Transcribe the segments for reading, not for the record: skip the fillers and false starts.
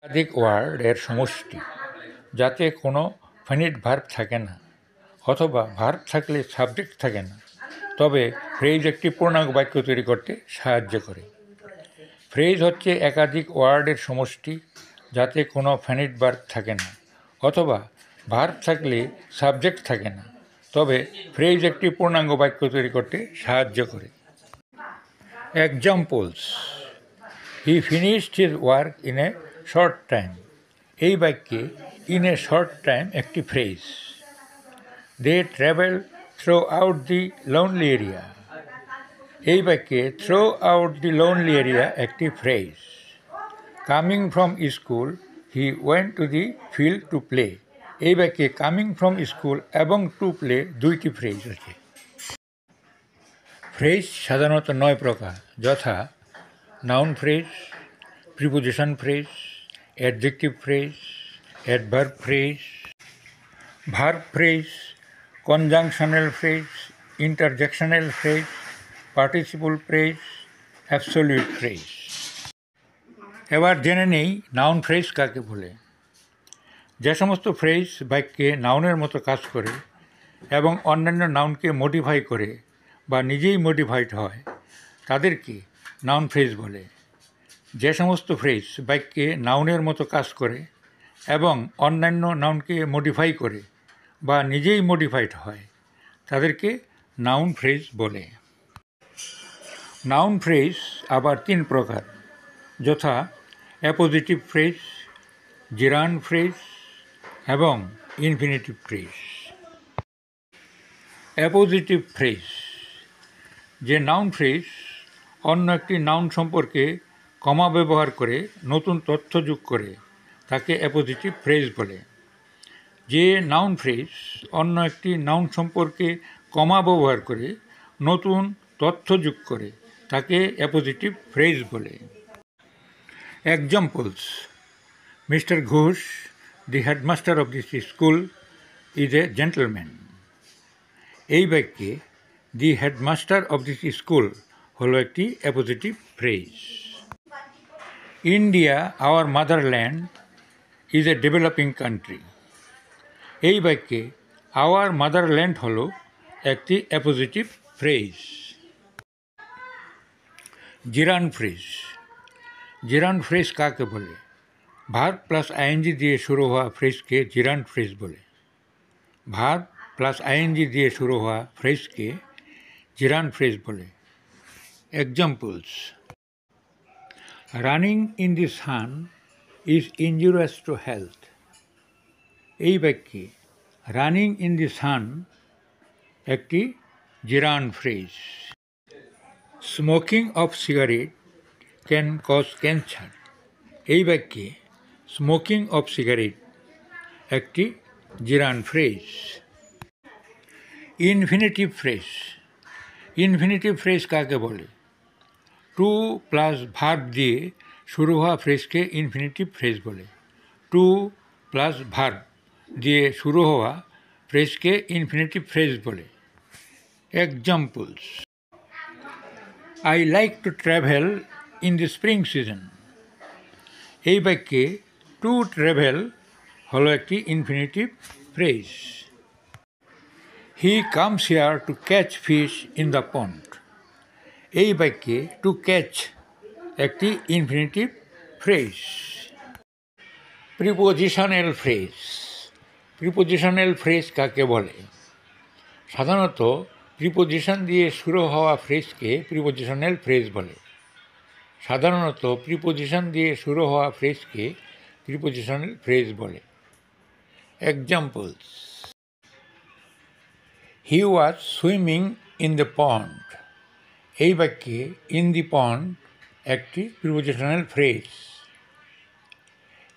একাধিক ওয়ার্ডের সমষ্টি যাতে কোনো ফাইনাইট ভার্ব থাকে না অথবা ভার্ব থাকলে সাবজেক্ট থাকে না, তবে ফ্রেজ একটি পূর্ণাঙ্গ বাক্য তৈরি করতে সাহায্য করে। ফ্রেজ হচ্ছে একাধিক ওয়ার্ডের সমষ্টি যাতে কোনো ফাইনাইট ভার্ব থাকে না অথবা ভার্ব থাকলে সাবজেক্ট থাকে না, তবে ফ্রেজ একটি পূর্ণাঙ্গ বাক্য তৈরি করতে সাহায্য করে। Examples: he finished his work in a short time. এই বাক্যে ইন এ শর্ট টাইম একটি phrase. They travel throughout the lonely area. এই বাক্যে throughout the lonely area একটি phrase. Coming from school he went to the field to play. এই বাক্যে coming from school এবং to play দুইটি phrase আছে। Phrase সাধারণত 9 প্রকার, যথা: noun phrase, preposition phrase, adjective phrase, adverb phrase, verb phrase, conjunctional phrase, interjectional phrase, participle phrase, absolute phrase. এবার জেনে নেই নাউন ফ্রেজ কাকে বলে। যে সমস্ত ফ্রেজ বাক্যে নাউনের মতো কাজ করে এবং অন্যান্য নাউনকে মডিফাই করে বা নিজেই মডিফাইড হয় তাদেরকে নাউন ফ্রেজ বলে। যে সমস্ত ফ্রেজ বাক্যে নাউনের মতো কাজ করে এবং অন্যান্য নাউনকে মডিফাই করে বা নিজেই মডিফাইড হয় তাদেরকে নাউন ফ্রেজ বলে। নাউন ফ্রেজ আবার 3 প্রকার, যথা: অ্যাপোজিটিভ ফ্রেজ, জেরান্ড ফ্রেজ এবং ইনফিনিটিভ ফ্রেজ। অ্যাপোজিটিভ ফ্রেজ: যে নাউন ফ্রেজ অন্য একটি নাউন সম্পর্কে কমা ব্যবহার করে নতুন তথ্য যোগ করে তাকে অ্যাপোজিটিভ ফ্রেজ বলে। যে নাউন ফ্রেজ অন্য একটি নাউন সম্পর্কে কমা ব্যবহার করে নতুন তথ্য যোগ করে তাকে অ্যাপোজিটিভ ফ্রেজ বলে। Examples: mister Ghosh, the headmaster of this school, is a gentleman. এই বাক্যে the headmaster of this school হলো একটি appositive phrase. India, our motherland, is a developing country. এই বাক্যে আওয়ার মাদারল্যান্ড হলো একটি appositive phrase. Gerund phrase. Gerund phrase কাকে বলে? ভার্ব প্লাস আইএনজি দিয়ে শুরু হওয়া ফ্রেজকে জেরান্ড ফ্রেজ বলে। ভার্ব প্লাস আইএনজি দিয়ে শুরু হওয়া ফ্রেজকে জেরান্ড ফ্রেজ বলে। Examples: running in the sun is injurious to health. এই বাক্যে রানিং ইন দি সান একটি gerund phrase. Smoking of cigarette can cause cancer. এই বাক্যে স্মোকিং অফ সিগারেট একটি gerund phrase. Infinitive phrase. Infinitive phrase কাকে বলে? To plus verb দিয়ে শুরু হওয়া ফ্রেজকে ইনফিনিটিভ ফ্রেজ বলে। টু প্লাস ভার্ব দিয়ে শুরু হওয়া ফ্রেজকে ইনফিনিটিভ ফ্রেজ বলে। Examples: I like to travel in the spring season. এই বাক্যে টু ট্রাভেল হলো একটি infinitive phrase. He comes here to catch fish in the pond. এই বাক্যে টু ক্যাচ একটি infinitive phrase. Prepositional phrase. Prepositional phrase কাকে বলে? সাধারণত প্রিপোজিশন দিয়ে শুরু হওয়া ফ্রেজকে প্রিপোজিশনাল ফ্রেজ বলে। সাধারণত প্রিপোজিশন দিয়ে শুরু হওয়া ফ্রেজকে প্রিপোজিশনাল ফ্রেজ বলে। Examples: he was swimming in the pond. এই বাক্যে ইন দি পন্ড একটি prepositional phrase.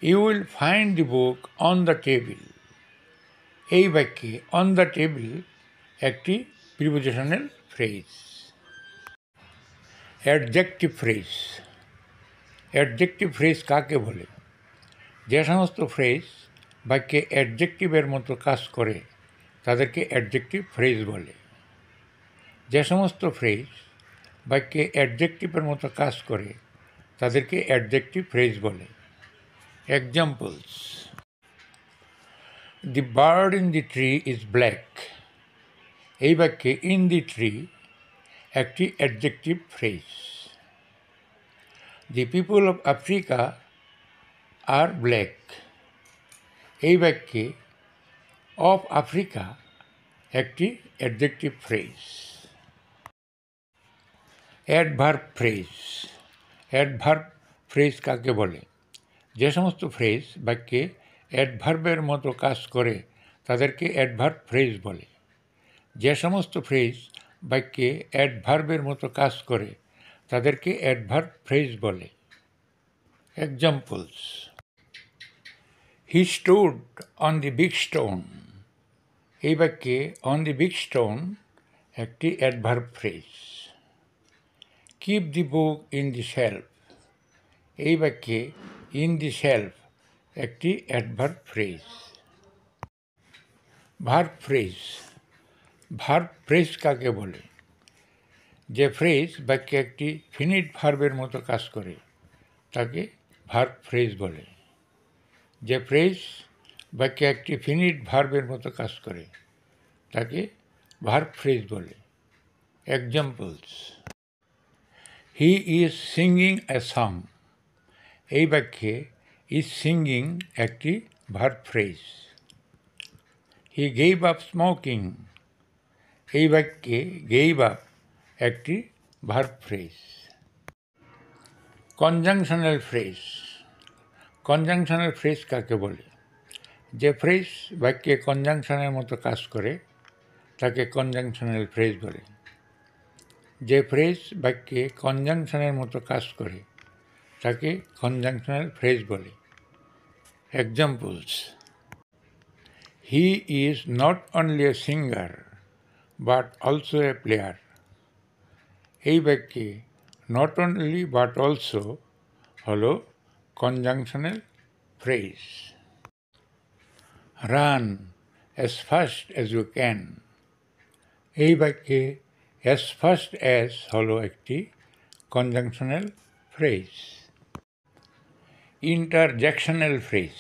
You will find the book on the table. এই বাক্যে অন দ্য টেবিল একটি prepositional phrase. Adjective phrase. Adjective phrase কাকে বলে? যে সমস্ত ফ্রেজ বাক্যে অ্যাডজেক্টিভের মতো কাজ করে তাদেরকে অ্যাডজেক্টিভ ফ্রেজ বলে। যে সমস্ত ফ্রেজ বাক্যে অ্যাডজেক্টিভের মতো কাজ করে তাদেরকে অ্যাডজেক্টিভ ফ্রেজ বলে। Examples: The bird in the tree is black. এই বাক্যে in the tree একটি adjective phrase. The people of Africa are black. এই বাক্যে of Africa একটি adjective phrase. Adverb phrase. Adverb phrase কাকে বলে? যে সমস্ত ফ্রেজ বাক্যে অ্যাডভার্বের মতো কাজ করে তাদেরকে অ্যাডভার্ব ফ্রেজ বলে। যে সমস্ত ফ্রেজ বাক্যে অ্যাডভার্বের মতো কাজ করে তাদেরকে অ্যাডভার্ব ফ্রেজ বলে। Examples: he stood on the big stone. এই বাক্যে অন দি বিগ স্টোন একটি adverb phrase. Keep the book in the shelf. এই বাক্যে ইন দি শেলফ একটি adverb phrase. Verb phrase. Verb phrase কাকে বলে? যে ফ্রেজ বাক্যে একটি ফিনিট ভার্বের মতো কাজ করে তাকে ভার্ব ফ্রেজ বলে। যে ফ্রেজ বাক্যে একটি ফিনিট ভার্বের মতো কাজ করে তাকে ভার্ব ফ্রেজ বলে। Examples: he is singing a song. এই বাক্যে ইজ সিঙ্গিং একটি verb phrase. He gave up smoking. এই বাক্যে গেভ আপ একটি verb phrase. Conjunctional phrase. Conjunctional phrase কাকে বলে? যে ফ্রেজ বাক্যে কনজাংশনের মতো কাজ করে তাকে কনজাংশনাল ফ্রেজ বলে। যে ফ্রেজ বাক্যে কনজাংশনের মতো কাজ করে তাকে কনজাংশনাল ফ্রেজ বলে। Examples: he is not only a singer but also a player. এই বাক্যে নট অনলি বাট অলসো হল conjunctional phrase. Run as fast as you can. এই বাক্যে অ্যাজ ফাস্ট অ্যাজ হল একটি conjunctional phrase. Interjectional phrase.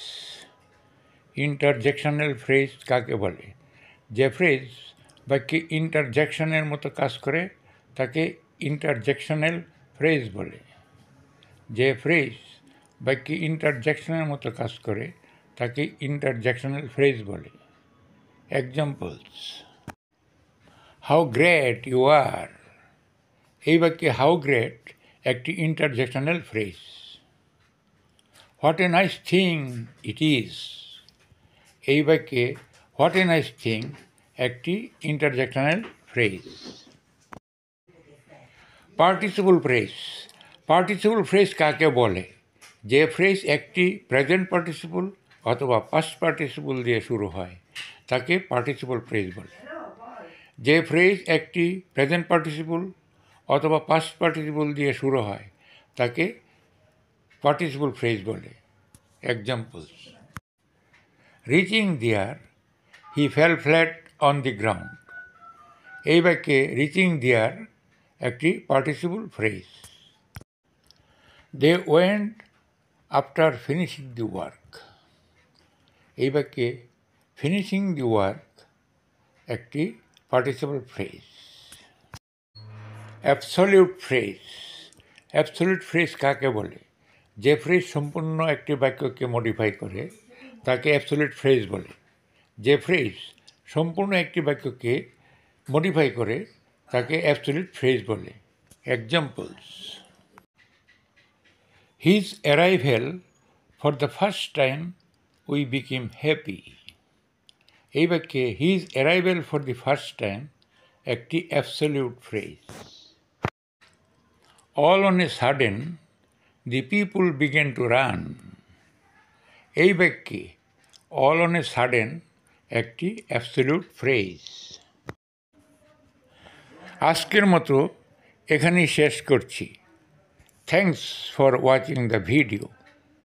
Interjectional phrase কাকে বলে? যে ফ্রেজ বাক্যে ইন্টারজেকশনের মতো কাজ করে তাকে ইন্টারজেকশনাল ফ্রেজ বলে। যে ফ্রেজ বাক্যে ইন্টারজেকশনের মতো কাজ করে তাকে ইন্টারজেকশনাল ফ্রেজ বলে। Examples: how great you are. এই বাক্যে হাউ গ্রেট একটি interjectional phrase. What a nice thing it is. এই বাক্যে হোয়াট এ নাইস থিং একটি interjectional phrase. Participle phrase. Participle phrase কাকে বলে? যে ফ্রেজ একটি প্রেজেন্ট পার্টিসিপল অথবা পাস্ট পার্টিসিপল দিয়ে শুরু হয় তাকে পার্টিসিপল ফ্রেজ বলে। যে ফ্রেজ একটি প্রেজেন্ট পার্টিসিপল অথবা পাস্ট পার্টিসিপল দিয়ে শুরু হয় তাকে পার্টিসিপল ফ্রেজ বলে। Examples: reaching there he fell flat on the ground. এই বাক্যে রিচিং দেয়ার একটি participle phrase. They went after finishing the work. এই বাক্যে ফিনিশিং দি ওয়ার্ক একটি participle phrase. Absolute phrase. Absolute phrase কাকে বলে? যে ফ্রেজ সম্পূর্ণ একটি বাক্যকে মডিফাই করে তাকে অ্যাবসলিউট ফ্রেজ বলে। যে ফ্রেজ সম্পূর্ণ একটি বাক্যকে মডিফাই করে তাকে অ্যাবসলিউট ফ্রেজ বলে। Examples: his arrival for the first time we became happy. এই বাক্যে his arrival for the first time একটি absolute phrase. All on a sudden the people began to run. এই বাক্যে অল অন এ সাডেন একটি absolute phrase. আজকের মতো এখানেই শেষ করছি। Thanks for watching the video.